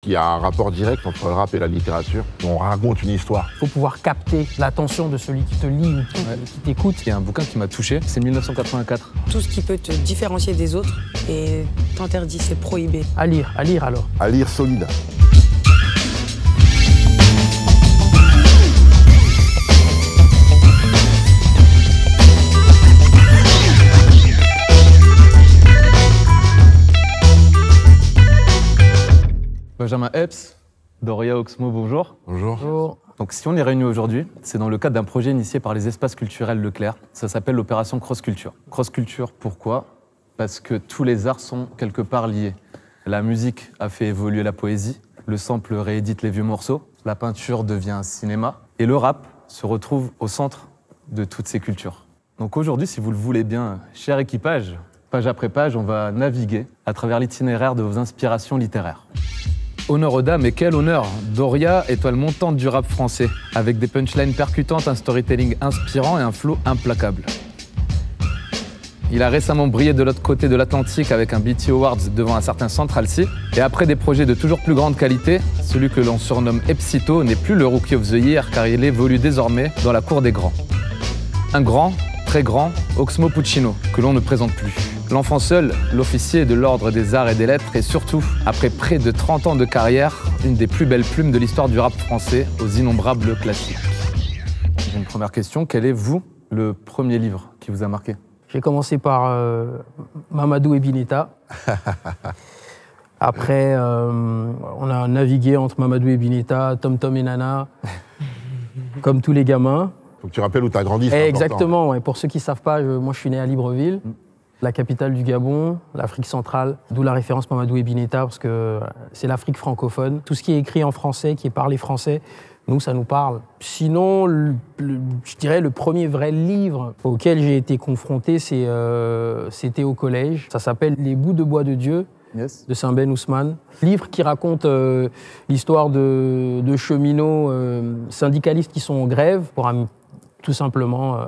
Il y a un rapport direct entre le rap et la littérature. On raconte une histoire. Il faut pouvoir capter l'attention de celui qui te lit ou qui t'écoute. Il y a un bouquin qui m'a touché, c'est 1984. Tout ce qui peut te différencier des autres est interdit, c'est prohibé. À lire alors. À lire solide. Benjamin Epps, Doria Oxmo, bonjour. Bonjour. Bonjour. Donc si on est réunis aujourd'hui, c'est dans le cadre d'un projet initié par les espaces culturels Leclerc. Ça s'appelle l'opération Cross Culture. Cross Culture, pourquoi? Parce que tous les arts sont quelque part liés. La musique a fait évoluer la poésie, le sample réédite les vieux morceaux, la peinture devient cinéma, et le rap se retrouve au centre de toutes ces cultures. Donc aujourd'hui, si vous le voulez bien, cher équipage, page après page, on va naviguer à travers l'itinéraire de vos inspirations littéraires. Honneur aux dames, et quel honneur! Doria, étoile montante du rap français, avec des punchlines percutantes, un storytelling inspirant et un flow implacable. Il a récemment brillé de l'autre côté de l'Atlantique avec un BET Awards devant un certain Central C. Et après des projets de toujours plus grande qualité, celui que l'on surnomme Epsito n'est plus le Rookie of the Year car il évolue désormais dans la cour des grands. Un grand, très grand, Oxmo Puccino, que l'on ne présente plus. L'enfant seul, l'officier de l'ordre des arts et des lettres, et surtout, après près de 30 ans de carrière, une des plus belles plumes de l'histoire du rap français aux innombrables classiques. J'ai une première question, quel est, vous, le premier livre qui vous a marqué? J'ai commencé par Mamadou et Bineta. Après, on a navigué entre Mamadou et Bineta, Tom Tom et Nana, comme tous les gamins. Faut que tu rappelles où tu as grandi. Exactement, ouais. Pour ceux qui ne savent pas, moi je suis né à Libreville, la capitale du Gabon, l'Afrique centrale, d'où la référence Mamadou et Bineta, parce que c'est l'Afrique francophone. Tout ce qui est écrit en français, qui est parlé français, nous, ça nous parle. Sinon, je dirais le premier vrai livre auquel j'ai été confronté, c'était au collège. Ça s'appelle Les bouts de bois de Dieu, de Saint-Ben Ousmane. Livre qui raconte l'histoire de cheminots syndicalistes qui sont en grève pour tout simplement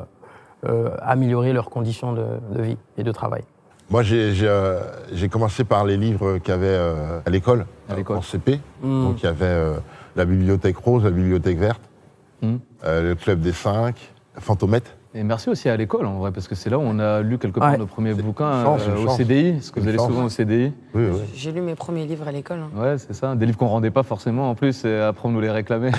améliorer leurs conditions de vie et de travail. Moi, j'ai commencé par les livres qu'il y avait à l'école, en CP. Donc il y avait la bibliothèque rose, la bibliothèque verte, le club des 5, Fantomette. Et merci aussi à l'école, en vrai, parce que c'est là où on a lu quelque part nos premiers bouquins au CDI, parce que vous allez souvent au CDI. Oui, oui. J'ai lu mes premiers livres à l'école. Ouais, c'est ça, des livres qu'on rendait pas forcément en plus, et après on nous les réclamait.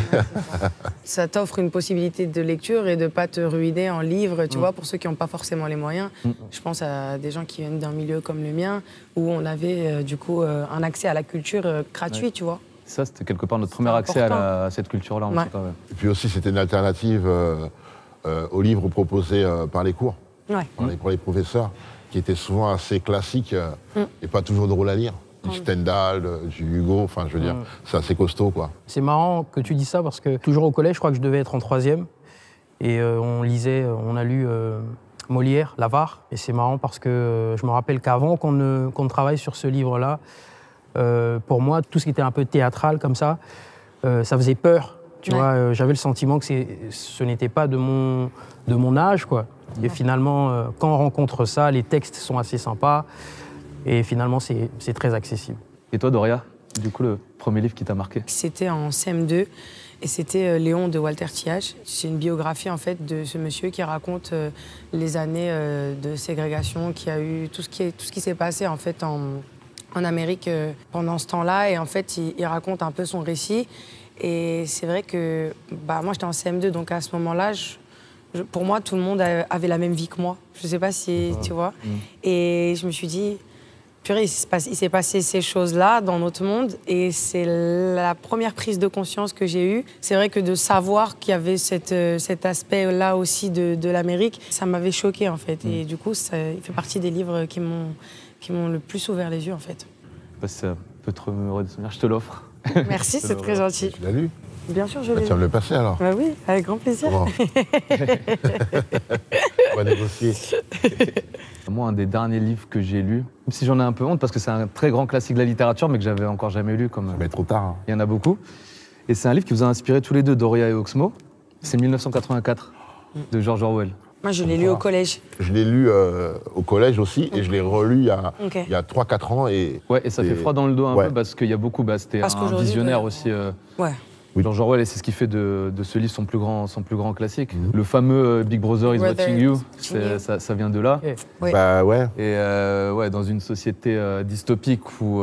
Ça t'offre une possibilité de lecture et de ne pas te ruiner en livres, tu vois, pour ceux qui n'ont pas forcément les moyens. Je pense à des gens qui viennent d'un milieu comme le mien, où on avait du coup un accès à la culture gratuit, tu vois. Ça, c'était quelque part notre premier accès à cette culture-là, en tout cas. Et puis aussi, c'était une alternative aux livres proposés par les cours, pour les professeurs, qui étaient souvent assez classiques et pas toujours drôles à lire. Du Stendhal, du Hugo, enfin je veux dire, c'est assez costaud quoi. C'est marrant que tu dis ça parce que toujours au collège, je crois que je devais être en 3e et on a lu Molière, l'Avare, et c'est marrant parce que je me rappelle qu'avant qu'on ne travaille sur ce livre-là, pour moi, tout ce qui était un peu théâtral comme ça faisait peur. Tu vois, j'avais le sentiment que ce n'était pas de mon âge, quoi. Et finalement, quand on rencontre ça, les textes sont assez sympas et finalement, c'est très accessible. Et toi, Doria, du coup, le premier livre qui t'a marqué? C'était en CM2 et c'était Léon de Walter Thiage. C'est une biographie, en fait, de ce monsieur qui raconte les années de ségrégation, qui a eu tout ce qui s'est passé, en fait, en Amérique pendant ce temps-là. Et en fait, il raconte un peu son récit. Et c'est vrai que moi, j'étais en CM2, donc à ce moment-là, pour moi, tout le monde avait la même vie que moi. Je ne sais pas si tu vois. Et je me suis dit, purée, il s'est passé ces choses-là dans notre monde. Et c'est la première prise de conscience que j'ai eue. C'est vrai que de savoir qu'il y avait cet aspect-là aussi de l'Amérique, ça m'avait choquée, en fait. Et du coup, il fait partie des livres qui m'ont le plus ouvert les yeux, en fait. Ça peut te remémorer des souvenirs, je te l'offre. Merci, c'est très gentil. Tu l'as lu? Bien sûr, je l'ai lu. Tu vas me le passer alors? Bah oui, avec grand plaisir. On va négocier. Moi, un des derniers livres que j'ai lu, même si j'en ai un peu honte, parce que c'est un très grand classique de la littérature, mais que j'avais encore jamais lu. Ça va être trop tard. Il y en a beaucoup. Et c'est un livre qui vous a inspiré tous les deux, Doria et Oxmo. C'est 1984, de George Orwell. Moi, je l'ai lu au collège. Je l'ai lu au collège aussi, et je l'ai relu il y a 3-4 ans. Et ça fait froid dans le dos un peu, parce qu'il y a beaucoup... c'était un visionnaire aussi. Oui. George Orwell, et c'est ce qui fait de ce livre son plus grand classique. Le fameux Big Brother is watching you, ça vient de là. Oui. Bah ouais. Et dans une société dystopique où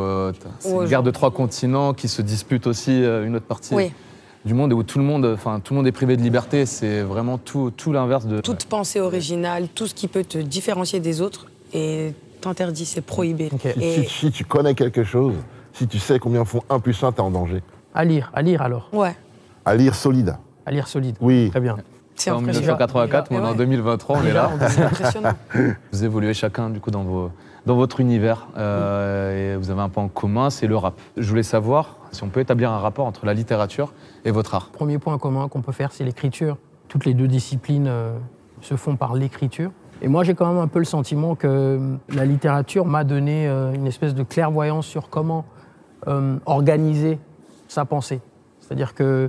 c'est une guerre de 3 continents qui se dispute aussi une autre partie du monde, et où tout le monde est privé de liberté, c'est vraiment tout l'inverse de... Toute pensée originale, tout ce qui peut te différencier des autres est interdit, c'est prohibé. Et... Si tu connais quelque chose, si tu sais combien font 1 plus 1, t'es en danger. À lire alors. Ouais. À lire solide. À lire solide. Oui. Très bien. C'est en 1984, mais en 2023, on est là. C'est impressionnant. Vous évoluez chacun du coup dans votre univers et vous avez un point en commun, c'est le rap. Je voulais savoir si on peut établir un rapport entre la littérature et votre art. Premier point commun qu'on peut faire, c'est l'écriture. Toutes les 2 disciplines se font par l'écriture. Et moi, j'ai quand même un peu le sentiment que la littérature m'a donné une espèce de clairvoyance sur comment organiser sa pensée. C'est-à-dire que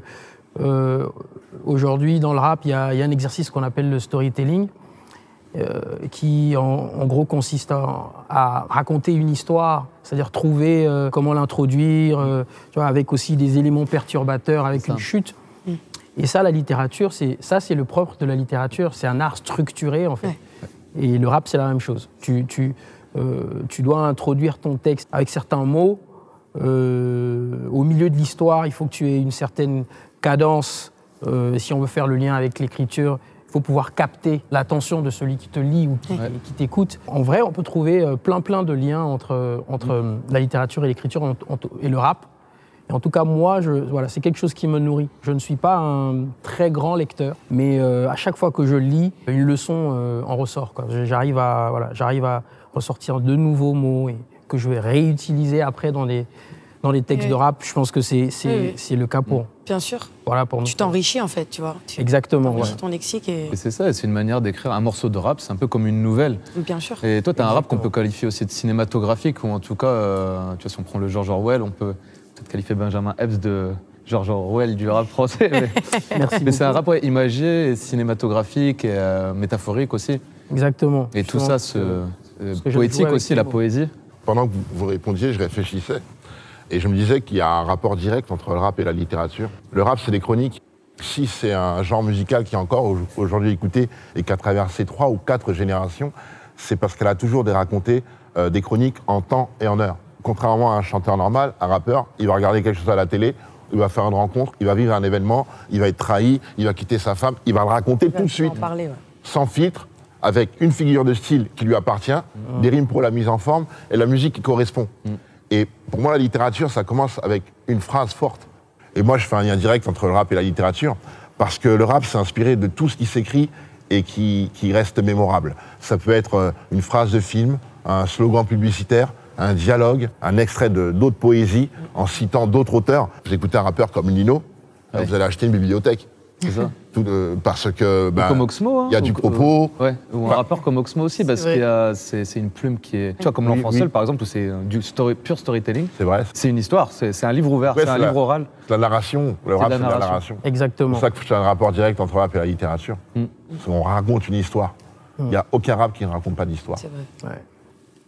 aujourd'hui, dans le rap, il y a un exercice qu'on appelle le storytelling, qui en gros consiste à raconter une histoire, c'est-à-dire trouver comment l'introduire, avec aussi des éléments perturbateurs, avec une chute. Et ça, la littérature, c'est le propre de la littérature, c'est un art structuré en fait. Ouais. Et le rap, c'est la même chose. Tu dois introduire ton texte avec certains mots. Au milieu de l'histoire, il faut que tu aies une certaine cadence. Si on veut faire le lien avec l'écriture, il faut pouvoir capter l'attention de celui qui te lit ou qui t'écoute. En vrai, on peut trouver plein de liens entre la littérature et l'écriture et le rap. Et en tout cas, moi, c'est quelque chose qui me nourrit. Je ne suis pas un très grand lecteur, mais à chaque fois que je lis, une leçon en ressort, quoi. J'arrive à ressortir de nouveaux mots et que je vais réutiliser après dans les textes de rap. Je pense que c'est le cas pour... Bien sûr. Voilà, pour nous. Tu t'enrichis en fait, tu vois. Exactement. Tu ton lexique et c'est ça, c'est une manière d'écrire un morceau de rap, c'est un peu comme une nouvelle. Bien sûr. Et toi, tu as un rap qu'on peut qualifier aussi de cinématographique, ou en tout cas, tu vois, si on prend le George Orwell, on peut peut-être qualifier Benjamin Epps de George Orwell du rap français. Merci. Mais c'est un rap imagé, et cinématographique et métaphorique aussi. Exactement. Et tout ça, poétique aussi, la poésie. Pendant que vous répondiez, je réfléchissais. Et je me disais qu'il y a un rapport direct entre le rap et la littérature. Le rap, c'est des chroniques. Si c'est un genre musical qui est encore aujourd'hui écouté et qui a traversé 3 ou 4 générations, c'est parce qu'elle a toujours raconté des chroniques en temps et en heure. Contrairement à un chanteur normal, un rappeur, il va regarder quelque chose à la télé, il va faire une rencontre, il va vivre un événement, il va être trahi, il va quitter sa femme, il va le raconter tout de suite, sans filtre, avec une figure de style qui lui appartient, des rimes pour la mise en forme et la musique qui correspond. Et pour moi, la littérature, ça commence avec une phrase forte. Et moi, je fais un lien direct entre le rap et la littérature, parce que le rap, c'est inspiré de tout ce qui s'écrit et qui reste mémorable. Ça peut être une phrase de film, un slogan publicitaire, un dialogue, un extrait d'autres poésies, en citant d'autres auteurs. Vous écoutez un rappeur comme Nino, vous allez acheter une bibliothèque. C'est ça. Parce que comme Oxmo, il y a du propos. Ou un rappeur comme Oxmo aussi, parce que c'est une plume qui est... Tu vois, comme L'Enfant Seul, par exemple, où c'est du pur storytelling. C'est vrai. C'est une histoire, c'est un livre ouvert, c'est un livre oral. C'est la narration. Le rap, c'est la narration. Exactement. C'est pour ça que c'est un rapport direct entre le rap et la littérature. Parce qu'on raconte une histoire. Il n'y a aucun rap qui ne raconte pas d'histoire. C'est vrai. Ouais.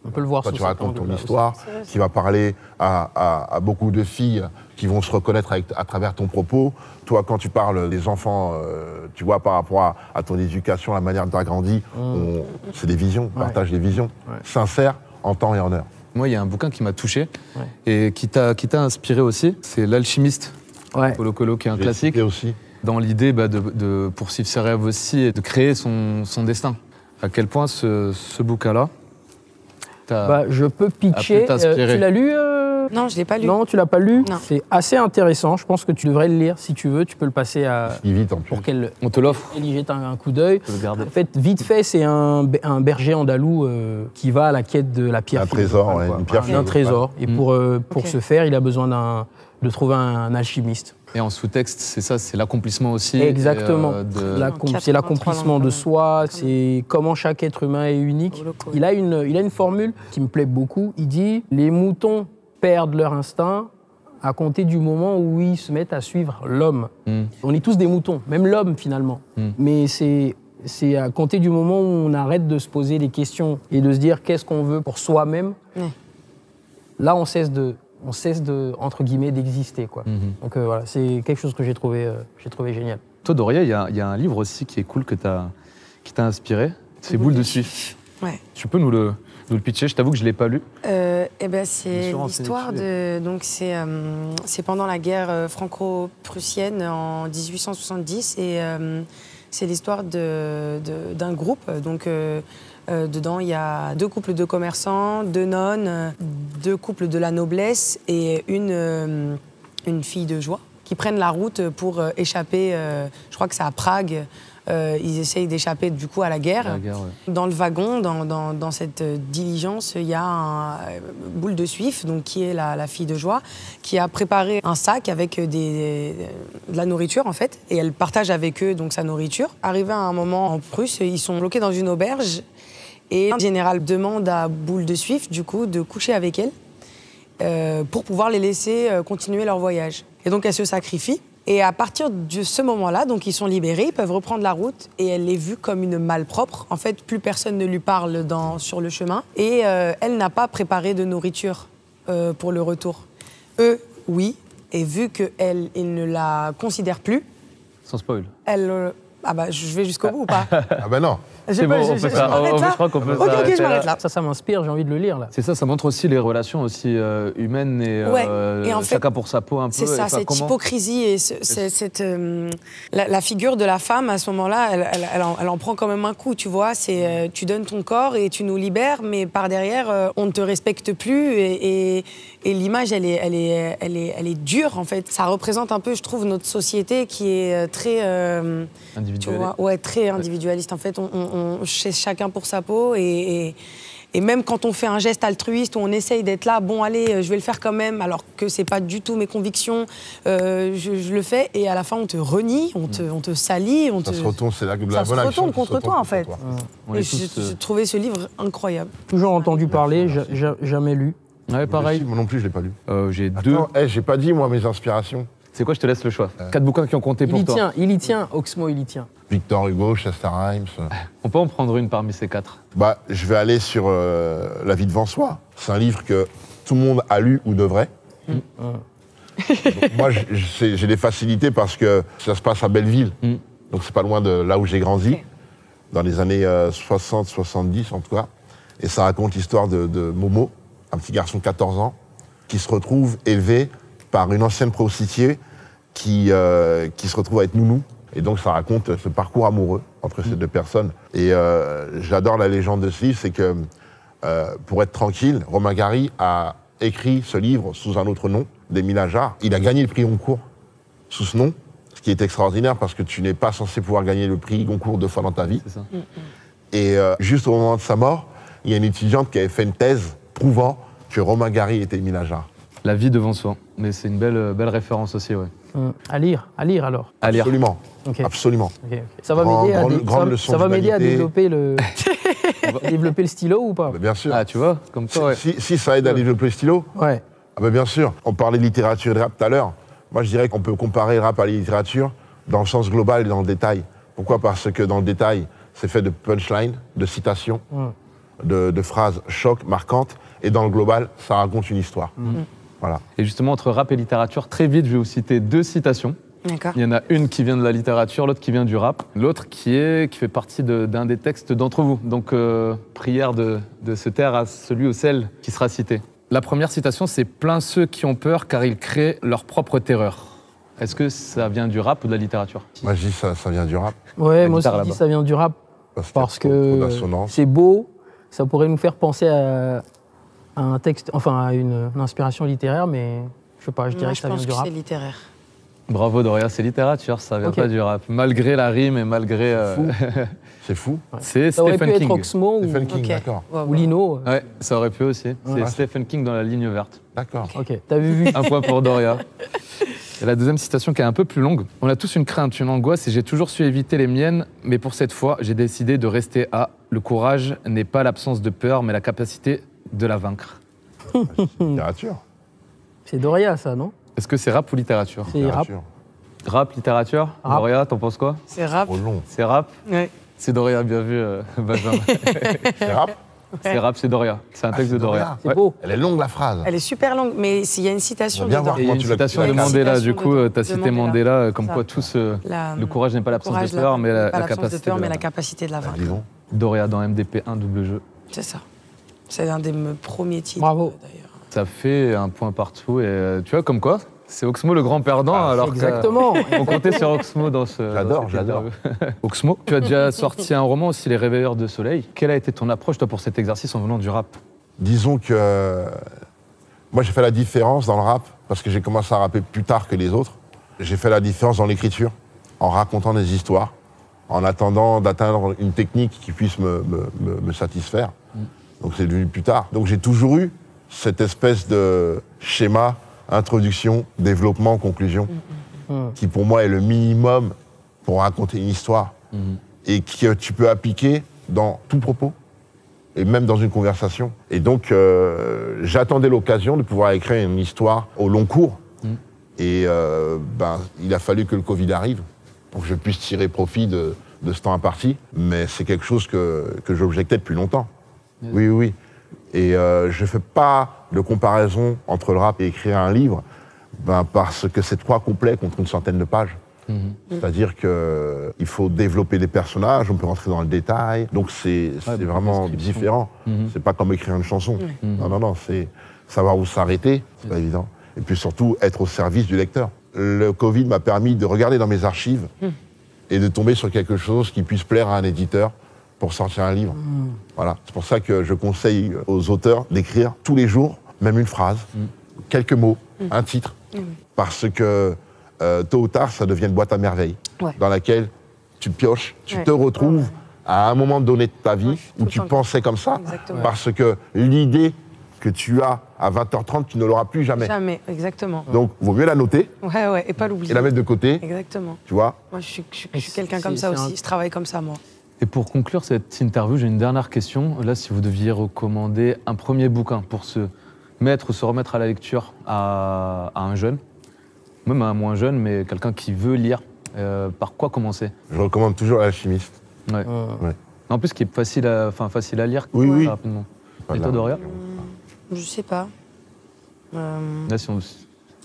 On peut le voir. Toi, tu racontes ton histoire, qui va parler à beaucoup de filles qui vont se reconnaître à travers ton propos. Toi, quand tu parles des enfants, tu vois, par rapport à ton éducation, la manière dont tu as grandi, c'est des visions, on partage des visions sincères, en temps et en heure. Moi, il y a un bouquin qui m'a touché et qui t'a inspiré aussi. C'est L'Alchimiste, Colo Colo, qui est un classique. Aussi. Dans l'idée de poursuivre ses rêves aussi et de créer son destin. À quel point ce bouquin-là je peux pitcher. Tu l'as lu Non, je ne l'ai pas lu. Non, tu l'as pas lu. Non. C'est assez intéressant. Je pense que tu devrais le lire si tu veux. Tu peux le passer à. Vite en plus. Pour qu'elle. On te l'offre. Elle y jette un coup d'œil. En fait, vite fait, c'est un berger andalou qui va à la quête de la pierre. Un trésor, une pierre. Un trésor. Et pour ce faire, il a besoin de trouver un alchimiste. Et en sous-texte, c'est ça, c'est l'accomplissement aussi. Exactement. C'est l'accomplissement de soi, c'est comment chaque être humain est unique. Il a une formule qui me plaît beaucoup. Il dit « Les moutons perdent leur instinct à compter du moment où ils se mettent à suivre l'homme. On est tous des moutons, même l'homme finalement. Mais c'est c'est à compter du moment où on arrête de se poser des questions et de se dire qu'est-ce qu'on veut pour soi-même, là on cesse de entre guillemets d'exister quoi. Donc voilà, c'est quelque chose que j'ai trouvé génial. Toi Doria, il y a un livre aussi qui est cool qui t'a inspiré, c'est Boule de Suif. Ouais. Tu peux nous le pitcher? Je t'avoue que je l'ai pas lu. C'est l'histoire de donc c'est pendant la guerre franco-prussienne en 1870 et c'est l'histoire d'un groupe donc dedans, il y a 2 couples de commerçants, 2 nonnes, 2 couples de la noblesse et une fille de joie qui prennent la route pour échapper, je crois que c'est à Prague, ils essayent d'échapper du coup à la guerre. Dans le wagon, dans cette diligence, il y a Boule de Suif, donc, qui est la fille de joie, qui a préparé un sac avec de la nourriture en fait, et elle partage avec eux donc, sa nourriture. Arrivé à un moment en Prusse, ils sont bloqués dans une auberge. Et le général demande à Boule de Suif, du coup, de coucher avec elle pour pouvoir les laisser continuer leur voyage. Et donc, elle se sacrifie. Et à partir de ce moment-là, donc, ils sont libérés, ils peuvent reprendre la route. Et elle est vue comme une malpropre. En fait, plus personne ne lui parle sur le chemin. Et elle n'a pas préparé de nourriture pour le retour. Eux, oui. Et vu qu'elle ne la considère plus... Sans spoil. Je vais jusqu'au bout ou pas? Ah ben non. C'est bon, on peut je crois qu'on peut Ok, je m'arrête là. Ça m'inspire, j'ai envie de le lire là. C'est ça montre aussi les relations aussi humaines et, et en fait, chacun pour sa peau un peu. C'est ça, cette hypocrisie et la figure de la femme à ce moment-là, elle en prend quand même un coup, tu vois. Tu donnes ton corps et tu nous libères, mais par derrière, on ne te respecte plus et l'image, elle est dure en fait. Ça représente un peu, je trouve, notre société qui est très individualiste. Tu vois, très individualiste. En fait, on chacun pour sa peau et même quand on fait un geste altruiste où on essaye d'être là, bon allez, je vais le faire quand même, alors que c'est pas du tout mes convictions, je le fais et à la fin on te renie, on te salit, ça se retourne, c'est là que ça se retourne contre toi en fait. Et j'ai trouvé ce livre incroyable. Toujours entendu parler, jamais lu. Ouais, pareil. Moi non plus, je l'ai pas lu. J'ai 2. J'ai pas dit moi mes inspirations. C'est quoi, je te laisse le choix. 4 bouquins qui ont compté pour toi. Il y tient, Oxmo, il y tient. Victor Hugo, Chester Himes. On peut en prendre une parmi ces 4. Je vais aller sur La vie devant soi. C'est un livre que tout le monde a lu ou devrait. Donc, moi, j'ai des facilités parce que ça se passe à Belleville. Donc c'est pas loin de là où j'ai grandi, dans les années 60-70 en tout cas. Et ça raconte l'histoire de Momo, un petit garçon de 14 ans, qui se retrouve élevé par une ancienne prostituée qui se retrouve à être nounou. Et donc ça raconte ce parcours amoureux entre ces 2 personnes. Et j'adore la légende de ce livre, c'est que pour être tranquille, Romain Gary a écrit ce livre sous un autre nom, d'Émile Ajar. Il a gagné le prix Goncourt sous ce nom, ce qui est extraordinaire parce que tu n'es pas censé pouvoir gagner le prix Goncourt 2 fois dans ta vie. C'est ça. Et juste au moment de sa mort, il y a une étudiante qui avait fait une thèse prouvant que Romain Gary était Émile Ajar. La vie devant soi. Mais c'est une belle référence aussi, ouais. À lire alors. À lire. Absolument. Okay. Absolument. Okay. Ça va m'aider à développer le stylo ou pas? Bien sûr. Ah, tu vois, comme toi, ouais. Si ça aide à développer le stylo. Ouais. Ah bien sûr. On parlait de littérature et de rap tout à l'heure. Moi, je dirais qu'on peut comparer le rap à la littérature dans le sens global et dans le détail. Pourquoi? Parce que dans le détail, c'est fait de punchlines, de citations, de phrases chocs, marquantes. Et dans le global, ça raconte une histoire. Voilà. Et justement, entre rap et littérature, très vite, je vais vous citer 2 citations. D'accord. Il y en a une qui vient de la littérature, l'autre qui vient du rap. L'autre qui fait partie d'un des textes d'entre vous. Donc, prière de se taire à celui ou celle qui sera cité. La première citation, c'est « Plein ceux qui ont peur car ils créent leur propre terreur ». Est-ce que ça vient du rap ou de la littérature? Moi, je dis ça vient du rap. Ouais, moi aussi, je dis ça vient du rap. Parce que c'est beau, ça pourrait nous faire penser à un texte, enfin à une inspiration littéraire, mais je sais pas, je dirais que ça vient du rap. Je pense que c'est littéraire. Bravo Doria, c'est littérature, ça vient pas du rap. Malgré la rime et malgré... C'est fou. Ouais. C'est ça aurait Stephen pu King. être Oxmo Stephen King, d'accord. Ou Lino. Ouais, ça aurait pu aussi. C'est Stephen King dans La ligne verte. D'accord. Ok, t'as vu. Un point pour Doria. Et la deuxième citation qui est un peu plus longue. On a tous une crainte, une angoisse, et j'ai toujours su éviter les miennes, mais pour cette fois, j'ai décidé de rester à « Le courage n'est pas l'absence de peur, mais la capacité de la vaincre ». Littérature. C'est Doria, ça, non? Est-ce que c'est rap ou littérature? C'est rap. Rap, littérature? Rap. Doria, t'en penses quoi? C'est rap. Trop long. C'est rap? Ouais. C'est Doria, bien vu, Benjamin. C'est rap? C'est rap, c'est Doria. C'est un texte de Doria. C'est beau. Elle est longue, la phrase. Elle est super longue, mais s'il y a une citation bien dedans. voir Et il y a une tu l'as citation de compris. Mandela, Citation du coup, de tu as cité Mandela. Mandela, comme Ça. quoi tout La- le courage n'est pas l'absence de peur, mais la l'absence de capacité peur, de mais la... la capacité de la vaincre. Disons. Doria dans MDP 1 double jeu. C'est ça. C'est l'un des premiers titres. Bravo. D'ailleurs. Ça fait un point partout, et tu vois, comme quoi, c'est Oxmo le grand perdant, alors Exactement. on comptait sur Oxmo dans ce... J'adore, dans cette j'adore. interview. Oxmo, tu as déjà sorti un roman aussi, Les Réveilleurs de Soleil. Quelle a été ton approche, toi, pour cet exercice en venant du rap? Disons que moi j'ai fait la différence dans le rap parce que j'ai commencé à rapper plus tard que les autres. J'ai fait la différence dans l'écriture, en racontant des histoires, en attendant d'atteindre une technique qui puisse me satisfaire. Donc c'est devenu plus tard. Donc j'ai toujours eu cette espèce de schéma, introduction, développement, conclusion, qui pour moi est le minimum pour raconter une histoire et que tu peux appliquer dans tout propos et même dans une conversation. Et donc j'attendais l'occasion de pouvoir écrire une histoire au long cours. Et il a fallu que le Covid arrive pour que je puisse tirer profit de ce temps imparti. Mais c'est quelque chose que j'objectais depuis longtemps. Oui, oui. Et je ne fais pas de comparaison entre le rap et écrire un livre, parce que c'est trop complet contre une centaine de pages. C'est-à-dire qu'il faut développer des personnages, on peut rentrer dans le détail, donc c'est vraiment différent. C'est pas comme écrire une chanson. Non, c'est savoir où s'arrêter, c'est pas évident. Et puis surtout, être au service du lecteur. Le Covid m'a permis de regarder dans mes archives et de tomber sur quelque chose qui puisse plaire à un éditeur pour sortir un livre. Voilà. C'est pour ça que je conseille aux auteurs d'écrire tous les jours, même une phrase, quelques mots, un titre, parce que tôt ou tard, ça devient une boîte à merveilles dans laquelle tu pioches, tu te retrouves à un moment donné de ta vie où tu pensais comme ça, parce que l'idée que tu as à 20h30, tu ne l'auras plus jamais. Jamais, exactement. Donc, vaut mieux la noter Et pas l'oublier. et la mettre de côté, Exactement. tu vois. Moi, je suis quelqu'un comme ça aussi. Je travaille comme ça, moi. Et pour conclure cette interview, j'ai une dernière question. Là, si vous deviez recommander un premier bouquin pour se remettre à la lecture à un jeune, même à un moins jeune, mais quelqu'un qui veut lire, par quoi commencer? Je recommande toujours L'Alchimiste. Ouais. En plus, qui est facile à lire Oui. rapidement. Voilà. Et toi, Doria? Je sais pas. Là,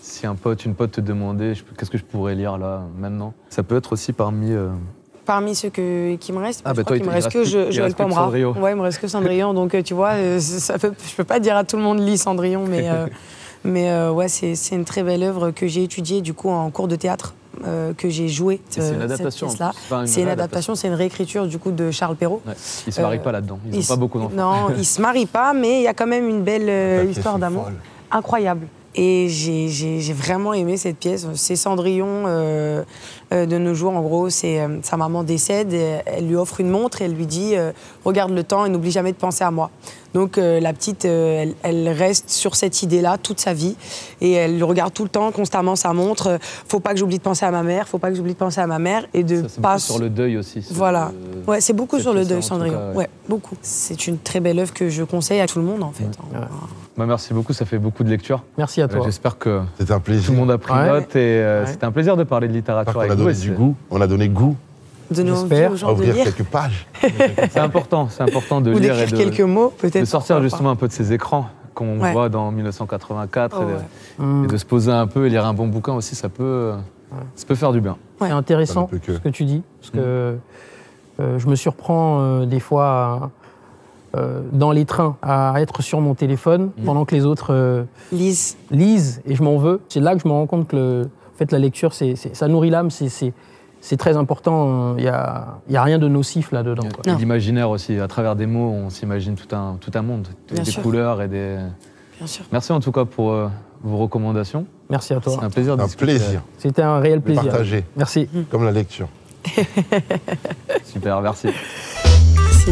si un pote, une pote te demandait qu'est-ce que je pourrais lire là, maintenant, ça peut être aussi parmi... Parmi ceux qui me restent, Ah, je crois qu'il me reste que Joël Pomera. Ouais, il me reste que Cendrillon. Donc, tu vois, je peux pas dire à tout le monde lis Cendrillon, mais ouais, c'est une très belle œuvre que j'ai étudiée du coup en cours de théâtre, que j'ai jouée. C'est une adaptation. C'est une adaptation, c'est une réécriture du coup de Charles Perrault. Ouais. Ils se marient pas là-dedans. Ils n'ont pas beaucoup d'enfants. Non, ils se marient pas, mais il y a quand même une belle histoire d'amour incroyable. Et j'ai vraiment aimé cette pièce. C'est Cendrillon de nos jours, en gros, sa maman décède, et elle lui offre une montre et elle lui dit regarde le temps et n'oublie jamais de penser à moi. Donc la petite, elle reste sur cette idée-là toute sa vie et elle regarde tout le temps, constamment sa montre. Faut pas que j'oublie de penser à ma mère, faut pas que j'oublie de penser à ma mère et de pas sur le deuil aussi. Voilà. Ouais, c'est beaucoup sur le deuil, en Cendrillon. tout cas, ouais, beaucoup. C'est une très belle œuvre que je conseille à tout le monde en fait. Merci beaucoup, ça fait beaucoup de lectures. Merci à toi. J'espère que C'était un plaisir. tout le monde a pris note et c'était un plaisir de parler de littérature avec vous. On a donné goût De nos vies J'espère. aux à gens de ouvrir lire. quelques pages. C'est important de Ou lire et d'écrire quelques mots, peut-être. de sortir pourquoi justement un peu de ces écrans qu'on Ouais. voit dans 1984 Oh, et de se poser un peu et lire un bon bouquin aussi, ça peut faire du bien. C'est intéressant Ça ne peut que. ce que tu dis, parce que je me surprends des fois dans les trains à être sur mon téléphone pendant que les autres Lise. lisent et je m'en veux. C'est là que je me rends compte que en fait, la lecture, ça nourrit l'âme, c'est très important. Il y a rien de nocif là-dedans. Et l'imaginaire aussi, à travers des mots, on s'imagine tout un monde, Bien des sûr. couleurs et des... Bien sûr. Merci en tout cas pour vos recommandations. Merci à toi. C'est un plaisir de Un discuter. plaisir. C'était un réel De plaisir. partager, Merci. comme la lecture. Super, merci. Merci.